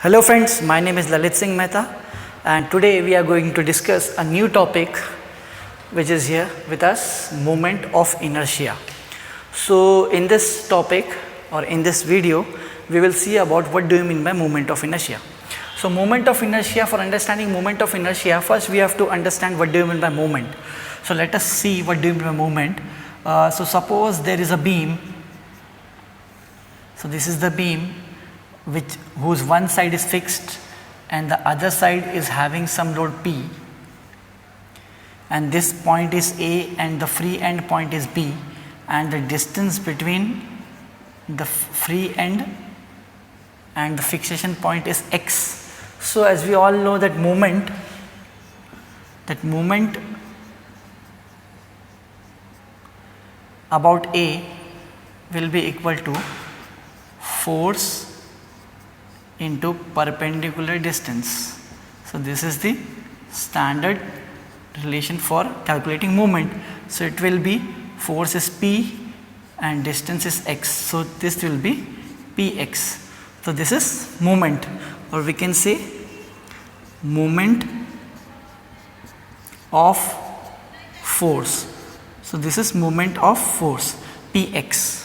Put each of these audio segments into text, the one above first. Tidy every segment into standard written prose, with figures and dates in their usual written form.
Hello friends, my name is Lalit Singh Mehta and today we are going to discuss a new topic which is here with us, moment of inertia. So in this topic or in this video, we will see about what do you mean by moment of inertia. So moment of inertia, for understanding moment of inertia, first we have to understand what do you mean by moment. So let us see what do you mean by moment. So suppose there is a beam. So this is the beam whose one side is fixed and the other side is having some load P, and this point is A and the free end point is B, and the distance between the free end and the fixation point is x. So as we all know that moment about A will be equal to force into perpendicular distance. So this is the standard relation for calculating moment. So it will be force is P and distance is x. So this will be Px. So this is moment, or we can say moment of force. So this is moment of force Px,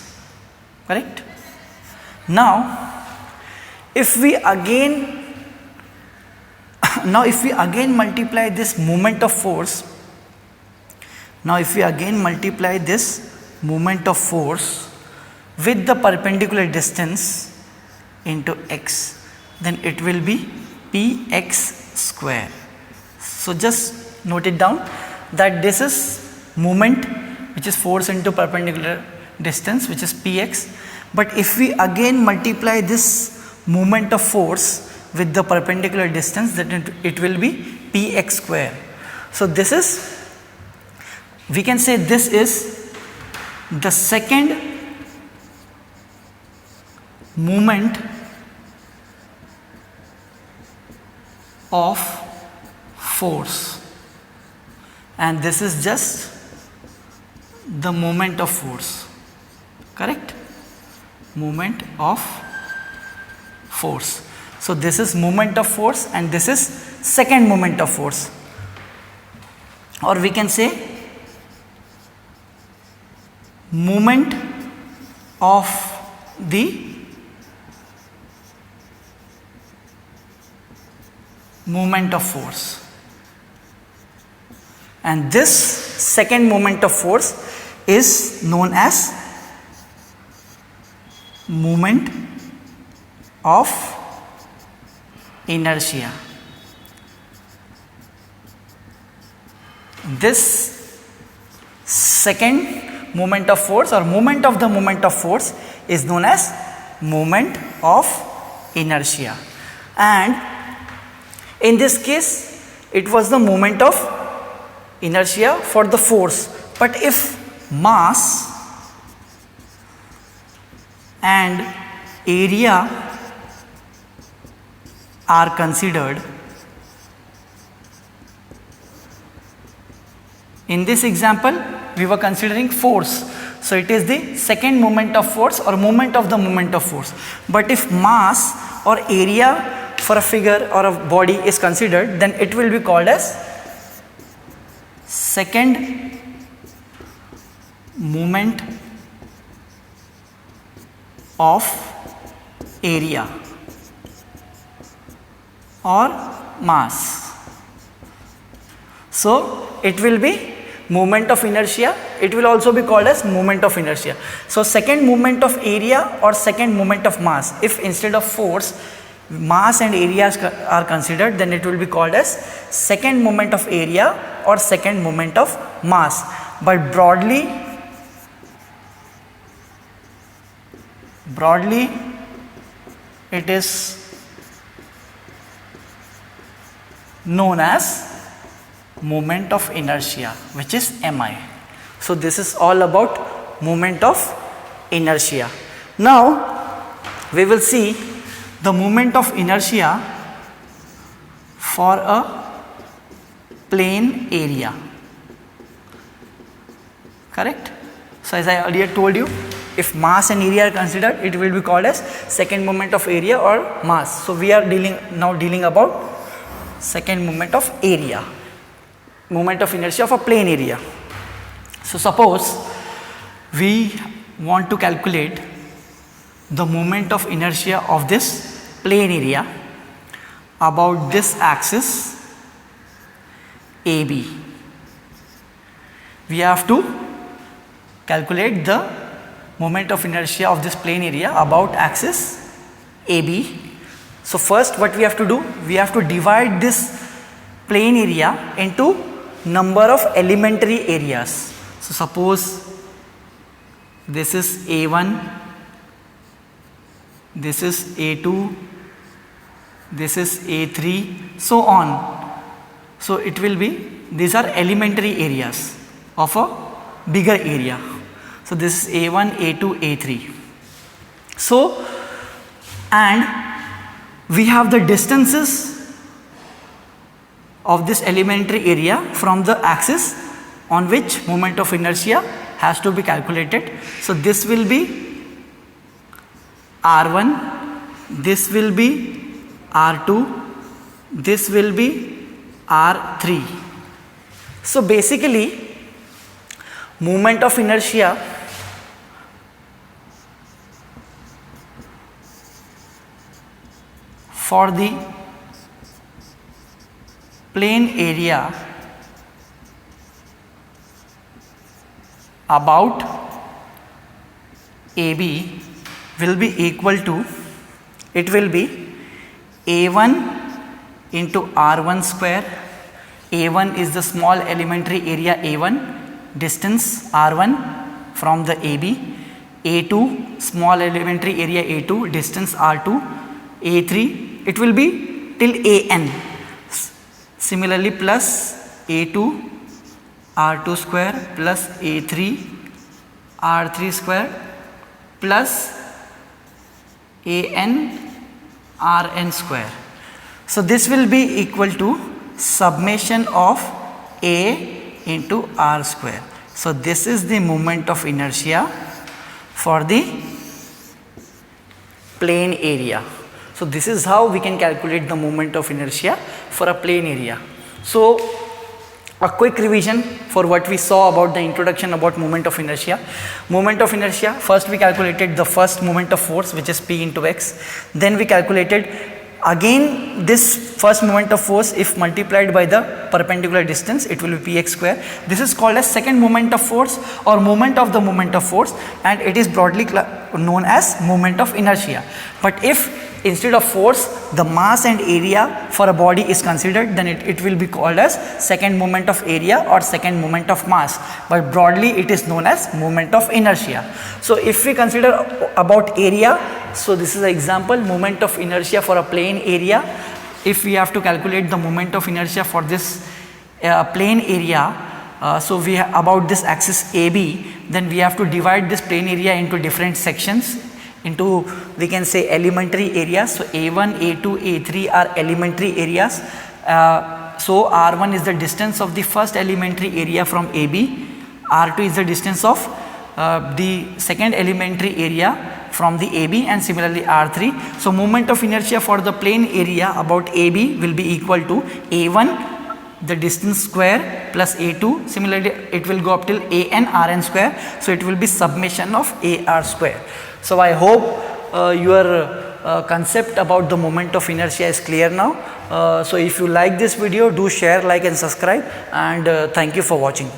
correct? Now if we again multiply this moment of force, with the perpendicular distance into x, then it will be Px square. So just note it down that this is moment which is force into perpendicular distance, which is Px, but if we again multiply this moment of force with the perpendicular distance, then it will be Px square. So this is, we can say this is the second moment of force, and this is just the moment of force, correct? Moment of force. So this is moment of force and this is second moment of force, or we can say moment of the moment of force, and this second moment of force is known as moment of inertia. This second moment of force or moment of the moment of force is known as moment of inertia, and in this case it was the moment of inertia for the force. But if mass and area are considered, in this example we were considering force, so it is the second moment of force or moment of the moment of force. But if mass or area for a figure or a body is considered, then it will be called as second moment of area or mass. So it will be moment of inertia, it will also be called as moment of inertia. So second moment of area or second moment of mass, if instead of force mass and areas are considered, then it will be called as second moment of area or second moment of mass. But broadly it is known as moment of inertia, which is Mi. So this is all about moment of inertia. Now we will see the moment of inertia for a plane area, correct? So as I earlier told you, if mass and area are considered, it will be called as second moment of area or mass. So we are now dealing about second moment of area, moment of inertia of a plane area. So suppose we want to calculate the moment of inertia of this plane area about this axis AB. We have to calculate the moment of inertia of this plane area about axis AB. So first what we have to do, we have to divide this plane area into number of elementary areas. So suppose this is A1, this is A2, this is A3, so on. So it will be, these are elementary areas of a bigger area. So this is A1, A2, A3. So, and we have the distances of this elementary area from the axis on which moment of inertia has to be calculated. So this will be R1, this will be R2, this will be R3. So basically moment of inertia for the plane area about AB will be equal to, it will be A1 into R1 square. A1 is the small elementary area A1, distance R1 from the AB. A2 small elementary area A2, distance R2. A3 it will be till AN. Similarly plus A2 R2 square plus A3 R3 square plus AN Rn square. So this will be equal to summation of A into R square. So this is the moment of inertia for the plane area. So this is how we can calculate the moment of inertia for a plane area. So a quick revision for what we saw about the introduction about moment of inertia. Moment of inertia, first we calculated the first moment of force, which is P into x. Then we calculated again this first moment of force, if multiplied by the perpendicular distance, it will be px square. This is called as second moment of force or moment of the moment of force, and it is broadly known as moment of inertia. But if instead of force the mass and area for a body is considered, then it will be called as second moment of area or second moment of mass, but broadly it is known as moment of inertia. So if we consider about area, so this is an example, moment of inertia for a plane area. If we have to calculate the moment of inertia for this plane area, so we have about this axis AB, then we have to divide this plane area into different sections, into, we can say, elementary areas. So A1, A2, A3 are elementary areas. So R1 is the distance of the first elementary area from AB. R2 is the distance of the second elementary area from the AB, and similarly R3. So moment of inertia for the plane area about AB will be equal to A1 the distance square plus A2, similarly it will go up till AN Rn square. So it will be summation of AR square. So I hope your concept about the moment of inertia is clear now. So if you like this video, do share, like and subscribe, and thank you for watching.